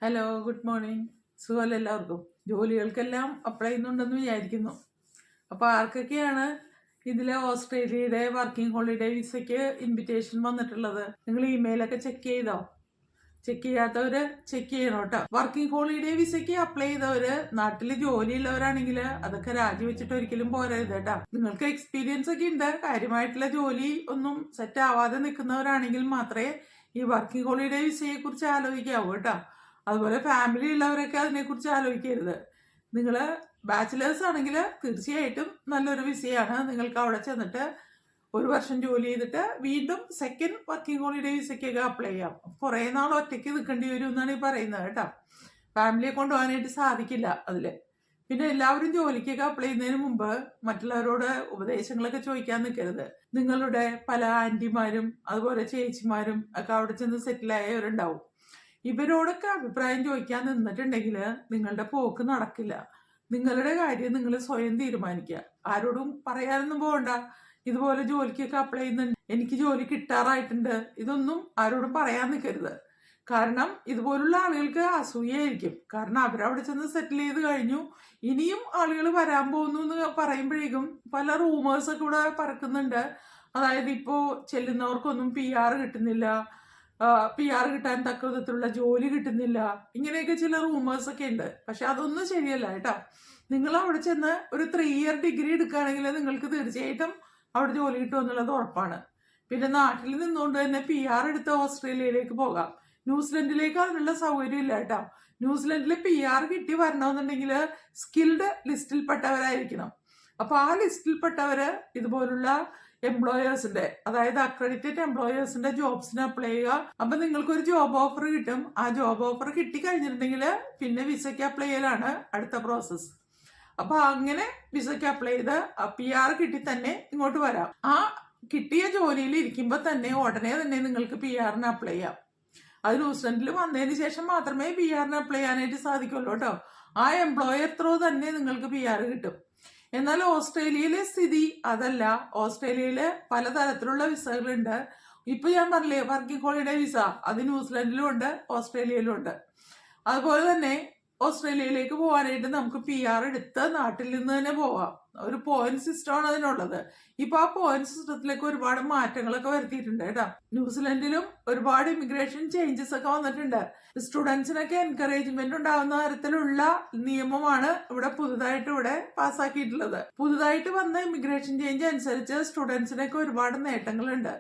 Hello, good morning. സുഖമല്ല എല്ലാവർക്കും? ജോലികൾക്കെല്ലാം apply ചെയ്യുന്നുണ്ടെന്ന് വിചാരിക്കുന്നു. അപ്പോൾ ആർക്കൊക്കെയാണ് ഇതിലെ ഓസ്ട്രേലിയയുടെ വർക്കിംഗ് ഹോളിഡേ വിസയ്ക്ക് ഇൻവിറ്റേഷൻ വന്നിട്ടുള്ളത്? നിങ്ങൾ ഇമെയിലൊക്കെ ചെക്ക് ചെയ്തോ? ചെക്ക് ചെയ്യാത്തവർ ചെക്ക് ചെയ്യണം കേട്ടോ. വർക്കിംഗ് ഹോളിഡേ വിസയ്ക്ക് അപ്ലൈ ചെയ്തവര് നാട്ടിൽ ജോലിയുള്ളവരാണെങ്കിൽ അതൊക്കെ രാജിവെച്ചിട്ട് ഒരിക്കലും പോരരുത് കേട്ടോ. നിങ്ങൾക്ക് എക്സ്പീരിയൻസ് ഒക്കെ ഉണ്ട്, കാര്യമായിട്ടുള്ള ജോലി ഒന്നും സെറ്റ് ആവാതെ നിൽക്കുന്നവരാണെങ്കിൽ മാത്രമേ ഈ വർക്കിംഗ് ഹോളിഡേ വിസയെ കുറിച്ച് ആലോചിക്കാവൂ കേട്ടോ. അതുപോലെ ഫാമിലി ഉള്ളവരൊക്കെ അതിനെക്കുറിച്ച് ആലോചിക്കരുത്. നിങ്ങൾ ബാച്ചിലേഴ്സ് ആണെങ്കിൽ തീർച്ചയായിട്ടും നല്ലൊരു വിസയാണ്. നിങ്ങൾക്ക് അവിടെ ചെന്നിട്ട് 1 വർഷം ജോലി ചെയ്തിട്ട് വീണ്ടും സെക്കൻഡ് വർക്കിംഗ് ഹോളിഡേ വിസയ്ക്കൊക്കെ അപ്ലൈ ചെയ്യാം. കുറേ നാൾ ഒറ്റയ്ക്ക് നിൽക്കേണ്ടി വരും എന്നാണ് ഈ പറയുന്നത് കേട്ടോ. ഫാമിലിയെ കൊണ്ടുപോകാനായിട്ട് സാധിക്കില്ല അതിൽ. പിന്നെ എല്ലാവരും ജോലിക്കൊക്കെ അപ്ലൈ ചെയ്യുന്നതിന് മുമ്പ് മറ്റുള്ളവരോട് ഉപദേശങ്ങളൊക്കെ ചോദിക്കാൻ നിൽക്കരുത്. നിങ്ങളുടെ പല ആൻറ്റിമാരും അതുപോലെ ചേച്ചിമാരും ഒക്കെ അവിടെ ചെന്ന് സെറ്റിലായവരുണ്ടാവും. ഇവരോടൊക്കെ അഭിപ്രായം ചോദിക്കാൻ നിന്നിട്ടുണ്ടെങ്കിൽ നിങ്ങളുടെ പോക്ക് നടക്കില്ല. നിങ്ങളുടെ കാര്യം നിങ്ങൾ സ്വയം തീരുമാനിക്കുക. ആരോടും പറയാനൊന്നും പോകണ്ട. ഇതുപോലെ ജോലിക്കൊക്കെ അപ്ലൈ ചെയ്യുന്നുണ്ട്, എനിക്ക് ജോലി കിട്ടാറായിട്ടുണ്ട്, ഇതൊന്നും ആരോടും പറയാൻ നിൽക്കരുത്. കാരണം ഇതുപോലുള്ള ആളുകൾക്ക് അസൂയായിരിക്കും. കാരണം അവരവിടെ ചെന്ന് സെറ്റിൽ ചെയ്ത് കഴിഞ്ഞു, ഇനിയും ആളുകൾ വരാൻ പോകുന്നു എന്ന് പറയുമ്പോഴേക്കും പല റൂമേഴ്സൊക്കെ ഇവിടെ പറക്കുന്നുണ്ട്. അതായത് ഇപ്പോൾ ചെല്ലുന്നവർക്കൊന്നും PR കിട്ടുന്നില്ല, PR കിട്ടാൻ തക്ക വിധത്തിലുള്ള ജോലി കിട്ടുന്നില്ല, ഇങ്ങനെയൊക്കെ ചില റൂമേഴ്സ് ഒക്കെ ഉണ്ട്. പക്ഷെ അതൊന്നും ശരിയല്ല കേട്ടോ. നിങ്ങൾ അവിടെ ചെന്ന് ഒരു 3 ഇയർ ഡിഗ്രി എടുക്കുകയാണെങ്കിൽ നിങ്ങൾക്ക് തീർച്ചയായിട്ടും അവിടെ ജോലി കിട്ടുമെന്നുള്ളത് ഉറപ്പാണ്. പിന്നെ നാട്ടിൽ നിന്നുകൊണ്ട് തന്നെ PR എടുത്ത് ഓസ്ട്രേലിയയിലേക്ക് പോകാം. ന്യൂസിലൻഡിലേക്ക് അതിനുള്ള സൗകര്യം ഇല്ല കേട്ടോ. ന്യൂസിലൻഡിൽ PR കിട്ടി വരണമെന്നുണ്ടെങ്കിൽ സ്കിൽഡ് ലിസ്റ്റിൽപ്പെട്ടവരായിരിക്കണം. അപ്പോൾ ആ ലിസ്റ്റിൽപ്പെട്ടവര് ഇതുപോലുള്ള എംപ്ലോയേഴ്സിന്റെ, അതായത് അക്രഡിറ്റഡ് എംപ്ലോയേഴ്സിന്റെ ജോബ്സിന് അപ്ലൈ ചെയ്യുക. അപ്പൊ നിങ്ങൾക്കൊരു ജോബ് ഓഫർ കിട്ടും. ആ ജോബ് ഓഫർ കിട്ടി കഴിഞ്ഞിട്ടുണ്ടെങ്കിൽ പിന്നെ വിസയ്ക്ക് അപ്ലൈ ചെയ്യലാണ് അടുത്ത പ്രോസസ്സ്. അപ്പൊ അങ്ങനെ വിസയ്ക്ക് അപ്ലൈ ചെയ്ത് PR കിട്ടി തന്നെ ഇങ്ങോട്ട് വരാം. ആ കിട്ടിയ ജോലിയിൽ ഇരിക്കുമ്പോൾ തന്നെ ഉടനെ തന്നെ നിങ്ങൾക്ക് PRന് അപ്ലൈ ചെയ്യാം. അത് ന്യൂസിലൻഡിൽ വന്നതിന് ശേഷം മാത്രമേ PRന് അപ്ലൈ ചെയ്യാനായിട്ട് സാധിക്കുള്ളൂ കേട്ടോ. ആ എംപ്ലോയർ ത്രൂ തന്നെ നിങ്ങൾക്ക് PR കിട്ടും. എന്നാൽ ഓസ്ട്രേലിയയിലെ സ്ഥിതി അതല്ല. ഓസ്ട്രേലിയയില് പലതരത്തിലുള്ള വിസകളുണ്ട്. ഇപ്പൊ ഞാൻ പറഞ്ഞില്ലേ വർക്കിംഗ് ഹോളിഡേ വിസ, അത് ന്യൂസിലൻഡിലും ഉണ്ട് ഓസ്ട്രേലിയയിലും ഉണ്ട്. അതുപോലെ തന്നെ ഓസ്ട്രേലിയയിലേക്ക് പോകാനായിട്ട് നമുക്ക് PR എടുത്ത് നാട്ടിൽ നിന്ന് തന്നെ പോവാം. ഒരു പോയിന്റ് സിസ്റ്റമാണ് അതിനുള്ളത്. ഇപ്പൊ ആ പോയിന്റ് സിസ്റ്റത്തിലേക്ക് ഒരുപാട് മാറ്റങ്ങളൊക്കെ വരുത്തിയിട്ടുണ്ട് കേട്ടോ. ന്യൂസിലൻഡിലും ഒരുപാട് ഇമിഗ്രേഷൻ ചേഞ്ചസ് ഒക്കെ വന്നിട്ടുണ്ട്. സ്റ്റുഡൻസിനൊക്കെ എൻകറേജ്മെന്റ് ഉണ്ടാകുന്ന തരത്തിലുള്ള നിയമമാണ് ഇവിടെ പാസ്സാക്കിയിട്ടുള്ളത്. പുതുതായിട്ട് വന്ന ഇമിഗ്രേഷൻ ചേഞ്ച് അനുസരിച്ച് സ്റ്റുഡൻസിനൊക്കെ ഒരുപാട് നേട്ടങ്ങളുണ്ട്.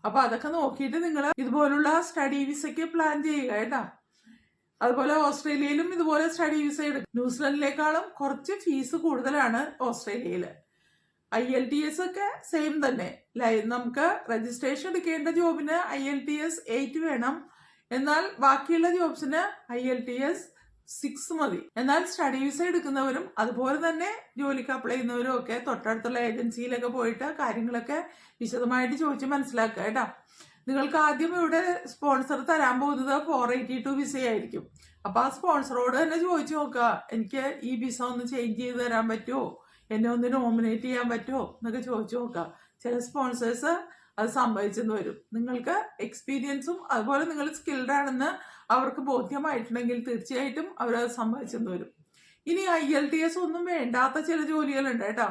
അപ്പൊ അതൊക്കെ നോക്കിയിട്ട് നിങ്ങൾ ഇതുപോലുള്ള സ്റ്റഡി വിസയ്ക്ക് പ്ലാൻ ചെയ്യുക കേട്ടോ. അതുപോലെ ഓസ്ട്രേലിയയിലും ഇതുപോലെ സ്റ്റഡി വിസ എടുക്കും. ന്യൂസിലൻഡിലേക്കാളും കുറച്ച് ഫീസ് കൂടുതലാണ് ഓസ്ട്രേലിയയിൽ. IELTS ഒക്കെ സെയിം തന്നെ. നമുക്ക് രജിസ്ട്രേഷൻ എടുക്കേണ്ട ജോബിന് IELTS 8 വേണം. എന്നാൽ ബാക്കിയുള്ള ജോബ്സിന് IELTS 6 മതി. എന്നാൽ സ്റ്റഡി വിസ എടുക്കുന്നവരും അതുപോലെ തന്നെ ജോലിക്ക് അപ്ലൈ ചെയ്യുന്നവരും ഒക്കെ തൊട്ടടുത്തുള്ള ഏജൻസിയിലൊക്കെ പോയിട്ട് കാര്യങ്ങളൊക്കെ വിശദമായിട്ട് ചോദിച്ച് മനസ്സിലാക്കുക കേട്ടോ. നിങ്ങൾക്ക് ആദ്യം ഇവിടെ സ്പോൺസർ തരാൻ പോകുന്നത് 482 വിസയായിരിക്കും. അപ്പൊ ആ സ്പോൺസറോട് തന്നെ ചോദിച്ചു നോക്കുക, എനിക്ക് ഈ വിസ ഒന്ന് ചേഞ്ച് ചെയ്ത് തരാൻ പറ്റുമോ, എന്നെ ഒന്ന് നോമിനേറ്റ് ചെയ്യാൻ പറ്റുമോ എന്നൊക്കെ ചോദിച്ചു നോക്കുക. ചില സ്പോൺസേഴ്സ് അത് സമ്മതിച്ചെന്ന് വരും. നിങ്ങൾക്ക് എക്സ്പീരിയൻസും അതുപോലെ നിങ്ങൾ സ്കിൽഡ് ആണെന്ന് അവർക്ക് ബോധ്യമായിട്ടുണ്ടെങ്കിൽ തീർച്ചയായിട്ടും അവരത് സമ്മതിച്ചെന്ന് വരും. ഇനി IELTS ഒന്നും വേണ്ടാത്ത ചില ജോലികളുണ്ട് കേട്ടോ.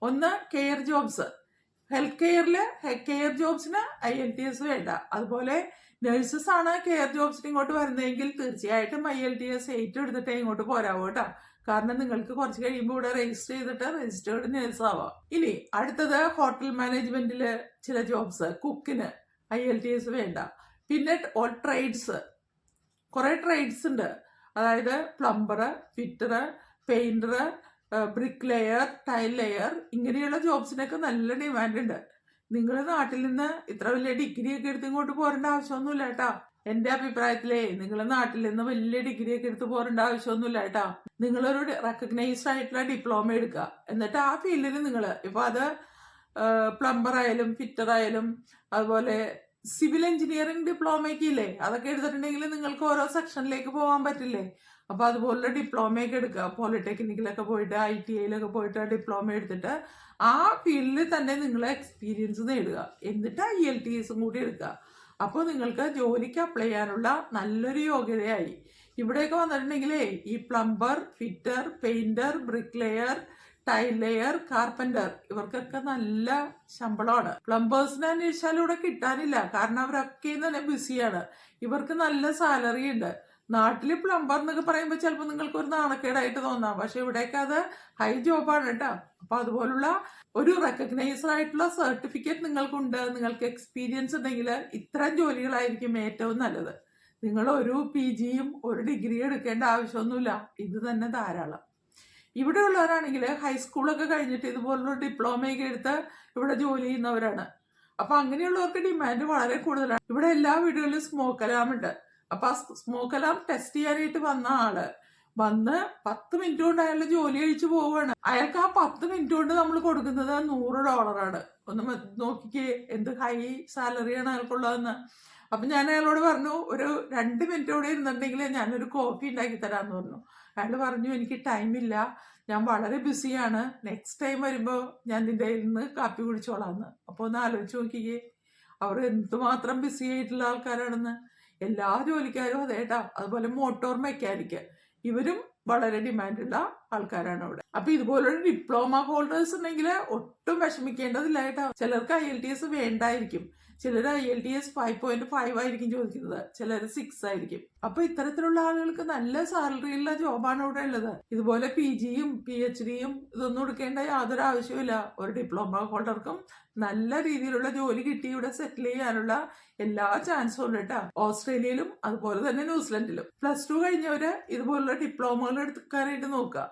ഒന്ന് കെയർ ജോബ്സ്. ഹെൽത്ത് കെയർ ജോബ്സിന് IELTS വേണ്ട. അതുപോലെ നഴ്സസ് ആണ് കെയർ ജോബ്സിന് ഇങ്ങോട്ട് വരുന്നതെങ്കിൽ തീർച്ചയായിട്ടും IELTS 8 എടുത്തിട്ടേ ഇങ്ങോട്ട് പോരാവൂ കേട്ടോ. കാരണം നിങ്ങൾക്ക് കുറച്ച് കഴിയുമ്പോൾ ഇവിടെ രജിസ്റ്റർ ചെയ്തിട്ട് രജിസ്റ്റേർഡ് നഴ്സ് ആവാം. ഇനി അടുത്തത് ഹോട്ടൽ മാനേജ്മെന്റില് ചില ജോബ്സ്, കുക്കിന് IELTS വേണ്ട. പിന്നെ ട്രേഡ്സ്, കുറെ ട്രേഡ്സ് ഉണ്ട്. അതായത് plumber, fitter, painter, brick layer, tile layer, ഇങ്ങനെയുള്ള ജോബ്സിനൊക്കെ നല്ല ഡിമാൻഡ് ഉണ്ട്. നിങ്ങൾ നാട്ടിൽ നിന്ന് ഇത്ര വലിയ ഡിഗ്രി ഒക്കെ എടുത്ത് ഇങ്ങോട്ട് പോരേണ്ട ആവശ്യമൊന്നുമില്ല കേട്ടോ. എന്റെ അഭിപ്രായത്തിലേ നിങ്ങൾ നാട്ടിൽ നിന്ന് വലിയ ഡിഗ്രി ഒക്കെ എടുത്ത് പോരേണ്ട ആവശ്യമൊന്നുമില്ല കേട്ടോ. നിങ്ങളൊരു റെക്കഗ്നൈസ്ഡ് ആയിട്ടുള്ള ഡിപ്ലോമ എടുക്കുക. എന്നിട്ട് ആ ഫീൽഡിൽ നിങ്ങൾ ഇപ്പൊ അത് പ്ലംബർ ആയാലും ഫിറ്റർ ആയാലും അതുപോലെ സിവിൽ എഞ്ചിനീയറിംഗ് ഡിപ്ലോമയൊക്കെ ഇല്ലേ, അതൊക്കെ എടുത്തിട്ടുണ്ടെങ്കിൽ നിങ്ങൾക്ക് ഓരോ സെക്ഷനിലേക്ക് പോകാൻ പറ്റില്ലേ. അപ്പൊ അതുപോലുള്ള ഡിപ്ലോമയൊക്കെ എടുക്കുക. പോളിടെക്നിക്കിലൊക്കെ പോയിട്ട് ITIയിലൊക്കെ പോയിട്ട് ഡിപ്ലോമ എടുത്തിട്ട് ആ ഫീൽഡിൽ തന്നെ നിങ്ങൾ എക്സ്പീരിയൻസ് നേടുക. എന്നിട്ട് IELTS കൂടി എടുക്കുക. അപ്പോൾ നിങ്ങൾക്ക് ജോലിക്ക് അപ്ലൈ ചെയ്യാനുള്ള നല്ലൊരു യോഗ്യതയായി. ഇവിടെയൊക്കെ വന്നിട്ടുണ്ടെങ്കിലേ ഈ plumber, fitter, painter, brick layer, tile layer, carpenter ഇവർക്കൊക്കെ നല്ല ശമ്പളമാണ്. പ്ലംബേഴ്സിനെ അന്വേഷിച്ചാലും ഇവിടെ കിട്ടാനില്ല, കാരണം അവരൊക്കെ തന്നെ ബിസിയാണ്. ഇവർക്ക് നല്ല സാലറി ഉണ്ട്. നാട്ടില് പ്ലംബർ എന്നൊക്കെ പറയുമ്പോൾ ചിലപ്പോൾ നിങ്ങൾക്ക് ഒരു നാണക്കേടായിട്ട് തോന്നാം, പക്ഷെ ഇവിടേക്ക് അത് ഹൈ ജോബാണ് കേട്ടോ. അപ്പൊ അതുപോലുള്ള ഒരു റെക്കഗ്നൈസ്ഡ് ആയിട്ടുള്ള സർട്ടിഫിക്കറ്റ് നിങ്ങൾക്കുണ്ട്, നിങ്ങൾക്ക് എക്സ്പീരിയൻസ് ഉണ്ടെങ്കിൽ ഇത്തരം ജോലികളായിരിക്കും ഏറ്റവും നല്ലത്. നിങ്ങൾ ഒരു PGയും ഒരു ഡിഗ്രിയും എടുക്കേണ്ട ആവശ്യമൊന്നുമില്ല, ഇത് തന്നെ ധാരാളം. ഇവിടെ ഉള്ളവരാണെങ്കിൽ ഹൈസ്കൂളൊക്കെ കഴിഞ്ഞിട്ട് ഇതുപോലുള്ള ഡിപ്ലോമയൊക്കെ എടുത്ത് ഇവിടെ ജോലി ചെയ്യുന്നവരാണ്. അപ്പൊ അങ്ങനെയുള്ളവർക്ക് ഡിമാൻഡ് വളരെ കൂടുതലാണ്. ഇവിടെ എല്ലാ വീടുകളിലും സ്മോക്ക് അലാം ഉണ്ട്. അപ്പൊ ആ സ്മോക്ക് അലാം ടെസ്റ്റ് ചെയ്യാനായിട്ട് വന്ന ആള് വന്ന് 10 മിനിറ്റ് കൊണ്ട് അയാളുടെ ജോലി കഴിച്ചു പോവുകയാണ്. അയാൾക്ക് ആ 10 മിനിറ്റ് കൊണ്ട് നമ്മൾ കൊടുക്കുന്നത് $100. ഒന്ന് നോക്കിക്കേ എന്ത് ഹൈ സാലറിയാണ് അയാൾക്കുള്ളതെന്ന്. അപ്പൊ ഞാൻ അയാളോട് പറഞ്ഞു, ഒരു 2 മിനിറ്റ് കൂടെ ഇരുന്നിട്ടുണ്ടെങ്കിൽ ഞാനൊരു കോഫി ഉണ്ടാക്കി തരാമെന്ന് പറഞ്ഞു. അയാൾ പറഞ്ഞു, എനിക്ക് ടൈമില്ല, ഞാൻ വളരെ ബിസിയാണ്, നെക്സ്റ്റ് ടൈം വരുമ്പോൾ ഞാൻ നിന്റെ കയ്യിൽ നിന്ന് കാപ്പി കുടിച്ചോളാന്ന്. അപ്പോൾ ഒന്ന് ആലോചിച്ച് നോക്കിക്കേ, അവർ എന്തുമാത്രം ബിസി ആയിട്ടുള്ള ആൾക്കാരാണെന്ന്. എല്ലാ ജോലിക്കാരും അതേട്ടാ. അതുപോലെ മോട്ടോർ മെക്കാനിക്ക്, ഇവരും വളരെ ഡിമാൻഡുള്ള ആൾക്കാരാണ് അവിടെ. അപ്പൊ ഇതുപോലൊരു ഡിപ്ലോമ ഹോൾഡേഴ്സ് ഉണ്ടെങ്കിൽ ഒട്ടും വിഷമിക്കേണ്ടതില്ല കേട്ടോ. ചിലർക്ക് IELTS വേണ്ടായിരിക്കും, ചിലർ IELTS 5.5 ആയിരിക്കും ചോദിക്കുന്നത്, ചിലർ 6 ആയിരിക്കും. അപ്പൊ ഇത്തരത്തിലുള്ള ആളുകൾക്ക് നല്ല സാലറിയുള്ള ജോബാണ് ഇവിടെ ഉള്ളത്. ഇതുപോലെ PGയും PhDയും ഇതൊന്നും എടുക്കേണ്ട യാതൊരു ആവശ്യമില്ല. ഒരു ഡിപ്ലോമ ഹോൾഡർക്കും നല്ല രീതിയിലുള്ള ജോലി കിട്ടി ഇവിടെ സെറ്റിൽ ചെയ്യാനുള്ള എല്ലാ ചാൻസും ഉണ്ട് കേട്ടോ. ഓസ്ട്രേലിയയിലും അതുപോലെ തന്നെ ന്യൂസിലൻഡിലും +2 കഴിഞ്ഞവര് ഇതുപോലുള്ള ഡിപ്ലോമകൾ എടുക്കാനായിട്ട് നോക്കുക.